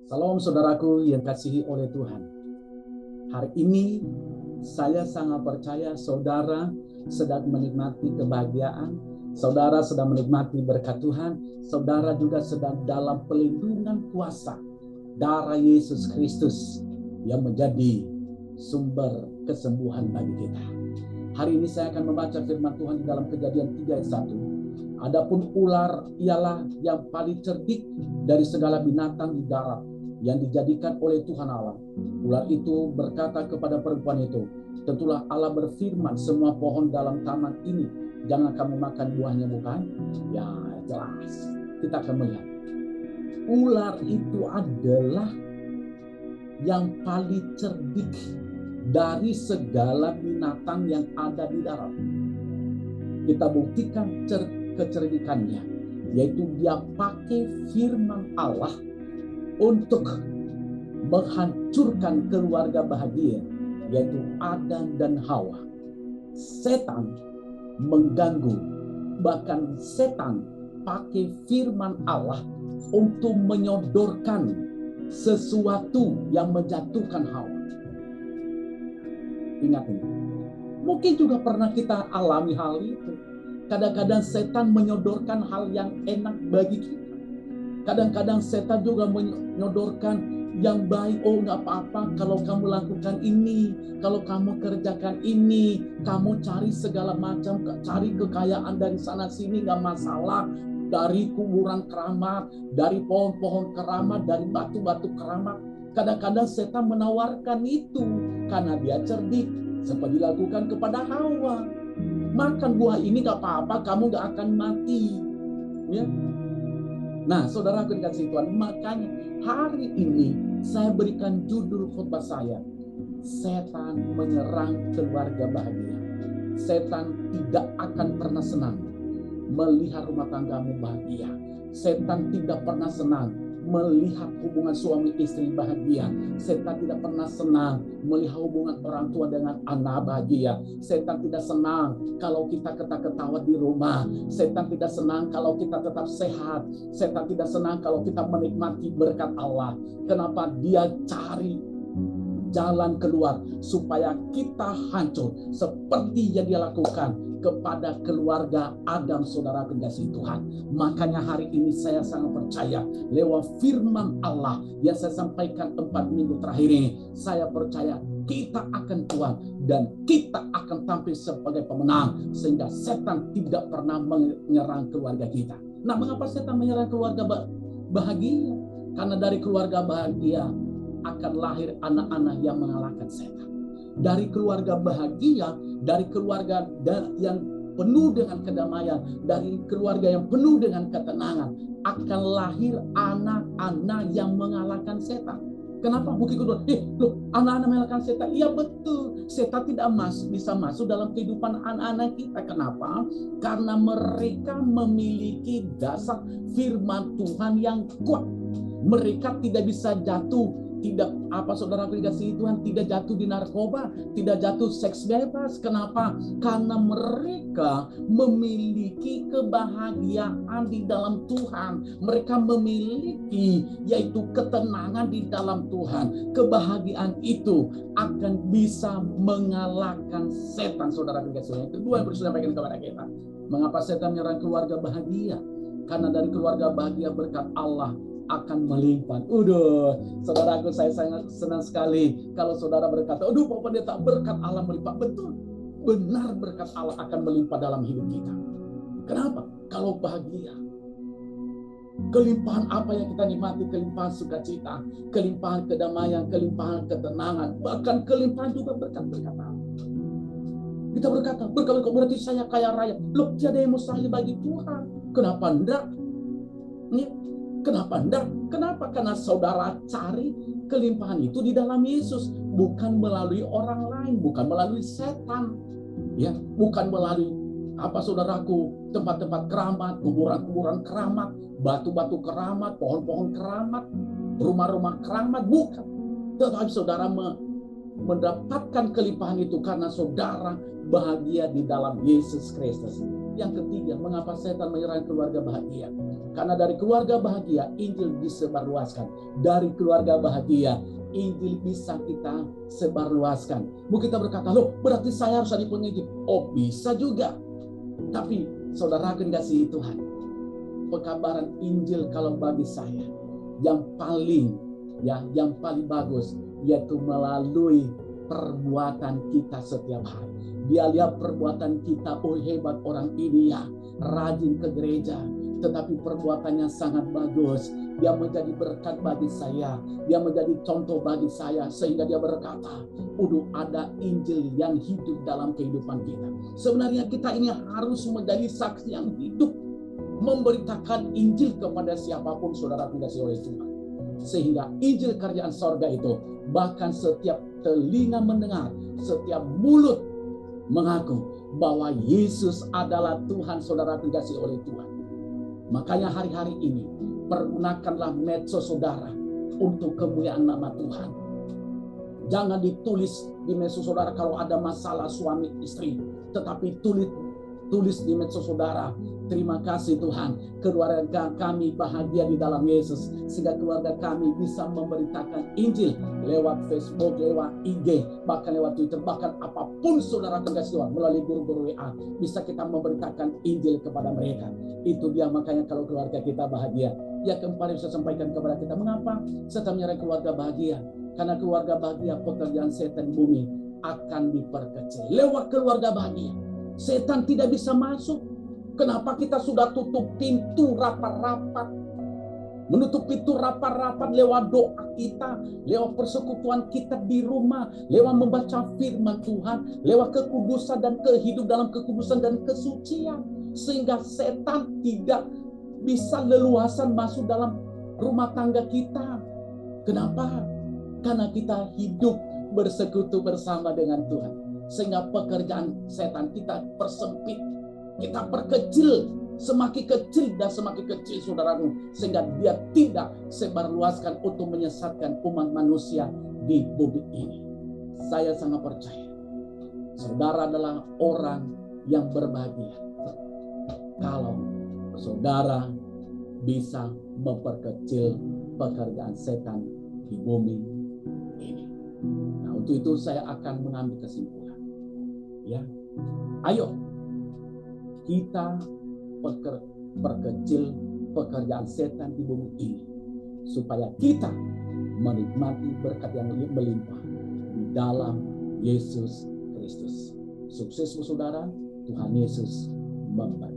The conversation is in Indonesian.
Salam saudaraku yang kasihi oleh Tuhan. Hari ini saya sangat percaya saudara sedang menikmati kebahagiaan, saudara sedang menikmati berkat Tuhan, saudara juga sedang dalam pelindungan kuasa darah Yesus Kristus yang menjadi sumber kesembuhan bagi kita. Hari ini saya akan membaca firman Tuhan di dalam Kejadian 3 ayat 1. Adapun ular ialah yang paling cerdik dari segala binatang di darat yang dijadikan oleh Tuhan Allah. Ular itu berkata kepada perempuan itu, tentulah Allah berfirman, semua pohon dalam taman ini jangan kamu makan buahnya, bukan? Ya jelas, kita akan melihat ular itu adalah yang paling cerdik dari segala binatang yang ada di darat. Kita buktikan kecerdikannya, yaitu dia pakai firman Allah untuk menghancurkan keluarga bahagia, yaitu Adam dan Hawa. Setan mengganggu, bahkan setan pakai firman Allah untuk menyodorkan sesuatu yang menjatuhkan Hawa. Ingat ini, mungkin juga pernah kita alami hal itu. Kadang-kadang setan menyodorkan hal yang enak bagi kita. Kadang-kadang setan juga menyodorkan yang baik. Oh, nggak apa-apa kalau kamu lakukan ini, kalau kamu kerjakan ini, kamu cari segala macam, cari kekayaan dari sana sini, nggak masalah. Dari kuburan keramat, dari pohon-pohon keramat, dari batu-batu keramat. Kadang-kadang setan menawarkan itu karena dia cerdik, seperti dilakukan kepada Hawa. Makan buah ini nggak apa-apa, kamu nggak akan mati. Ya. Nah, saudara dikasih Tuhan, makanya hari ini saya berikan judul khotbah saya, setan menyerang keluarga bahagia. Setan tidak akan pernah senang melihat rumah tanggamu bahagia. Setan tidak pernah senang melihat hubungan suami istri bahagia. Setan tidak pernah senang melihat hubungan orang tua dengan anak bahagia. Setan tidak senang kalau kita ketawa di rumah. Setan tidak senang kalau kita tetap sehat. Setan tidak senang kalau kita menikmati berkat Allah. Kenapa? Dia cari jalan keluar supaya kita hancur seperti yang dia lakukan kepada keluarga Adam, saudara kekasih Tuhan. Makanya hari ini saya sangat percaya lewat firman Allah yang saya sampaikan 4 minggu terakhir ini, saya percaya kita akan kuat dan kita akan tampil sebagai pemenang sehingga setan tidak pernah menyerang keluarga kita. Nah, mengapa setan menyerang keluarga bahagia? Karena dari keluarga bahagia akan lahir anak-anak yang mengalahkan setan. Dari keluarga bahagia, dari keluarga yang penuh dengan kedamaian, dari keluarga yang penuh dengan ketenangan, akan lahir anak-anak yang mengalahkan setan. Kenapa? Bukti kedua, loh, anak-anak mengalahkan setan. Iya betul, setan tidak bisa masuk dalam kehidupan anak-anak kita. Kenapa? Karena mereka memiliki dasar firman Tuhan yang kuat. Mereka tidak bisa jatuh, saudara dikasihi Tuhan, tidak jatuh di narkoba, tidak jatuh seks bebas. Kenapa? Karena mereka memiliki kebahagiaan di dalam Tuhan. Mereka memiliki yaitu ketenangan di dalam Tuhan. Kebahagiaan itu akan bisa mengalahkan setan, saudara dikasihi. Itu dua yang perlu disampaikan kepada kita. Mengapa setan menyerang keluarga bahagia? Karena dari keluarga bahagia berkat Allah akan melimpah. Saudaraku, saya sangat senang sekali kalau saudara berkata, Pak Pendeta, berkat Allah melimpah. Betul, benar berkat Allah akan melimpah dalam hidup kita. Kenapa? Kalau bahagia. Kelimpahan apa yang kita nikmati? Kelimpahan sukacita, kelimpahan kedamaian, kelimpahan ketenangan, bahkan kelimpahan juga berkat-berkat Allah. Kita berkata, berkat berarti saya kaya raya. Loh, tiada yang mustahil bagi Tuhan. Kenapa enggak? Kenapa enggak? Kenapa? Karena saudara cari kelimpahan itu di dalam Yesus, bukan melalui orang lain, bukan melalui setan, ya, bukan melalui saudaraku, tempat-tempat keramat, kuburan-kuburan keramat, batu-batu keramat, pohon-pohon keramat, rumah-rumah keramat, bukan. Tetapi saudara mendapatkan kelimpahan itu karena saudara bahagia di dalam Yesus Kristus. Yang ketiga, mengapa setan menyerang keluarga bahagia? Karena dari keluarga bahagia, Injil disebarluaskan. Dari keluarga bahagia, Injil bisa kita sebarluaskan. Mungkin kita berkata, loh berarti saya harus jadi penginjil. Oh bisa juga. Tapi saudara akan kasih Tuhan, pekabaran Injil kalau bagi saya yang paling bagus yaitu melalui perbuatan kita setiap hari. Dia lihat perbuatan kita, oh hebat orang ini ya, rajin ke gereja, tetapi perbuatannya sangat bagus. Dia menjadi berkat bagi saya, dia menjadi contoh bagi saya, sehingga dia berkata, udah ada Injil yang hidup dalam kehidupan kita. Sebenarnya kita ini harus menjadi saksi yang hidup, memberitakan Injil kepada siapapun saudara dikasihi oleh Tuhan. Sehingga Injil kerajaan sorga itu bahkan setiap telinga mendengar, setiap mulut mengaku bahwa Yesus adalah Tuhan, saudara dikasihi oleh Tuhan. Makanya hari-hari ini pergunakanlah medsos saudara untuk kemuliaan nama Tuhan. Jangan ditulis di medsos saudara kalau ada masalah suami istri, tetapi tulis di medsos saudara, terima kasih Tuhan, keluarga kami bahagia di dalam Yesus, sehingga keluarga kami bisa memberitakan Injil lewat Facebook, lewat IG, bahkan lewat Twitter, bahkan apapun saudara terkasih Tuhan, melalui guru-guru WA, bisa kita memberitakan Injil kepada mereka. Itu dia, makanya kalau keluarga kita bahagia. Ya kemarin saya sampaikan kepada kita, mengapa setan menyerang keluarga bahagia? Karena keluarga bahagia, pekerjaan setan di bumi akan diperkecil. Lewat keluarga bahagia, setan tidak bisa masuk. Kenapa kita sudah tutup pintu rapat-rapat? Menutup pintu rapat-rapat lewat doa kita, lewat persekutuan kita di rumah, lewat membaca firman Tuhan, lewat kekudusan dan kehidup dalam kekudusan dan kesucian. Sehingga setan tidak bisa leluasan masuk dalam rumah tangga kita. Kenapa? Karena kita hidup bersekutu bersama dengan Tuhan. Sehingga pekerjaan setan kita persempit, kita perkecil, semakin kecil dan semakin kecil saudaraku, sehingga dia tidak sebarluaskan untuk menyesatkan umat manusia di bumi ini. Saya sangat percaya saudara adalah orang yang berbahagia kalau saudara bisa memperkecil pekerjaan setan di bumi ini. Nah, untuk itu saya akan mengambil kesimpulan. Ya, ayo kita perkecil pekerjaan setan di bumi ini, supaya kita menikmati berkat yang melimpah di dalam Yesus Kristus. Sukses saudara, Tuhan Yesus memberkati.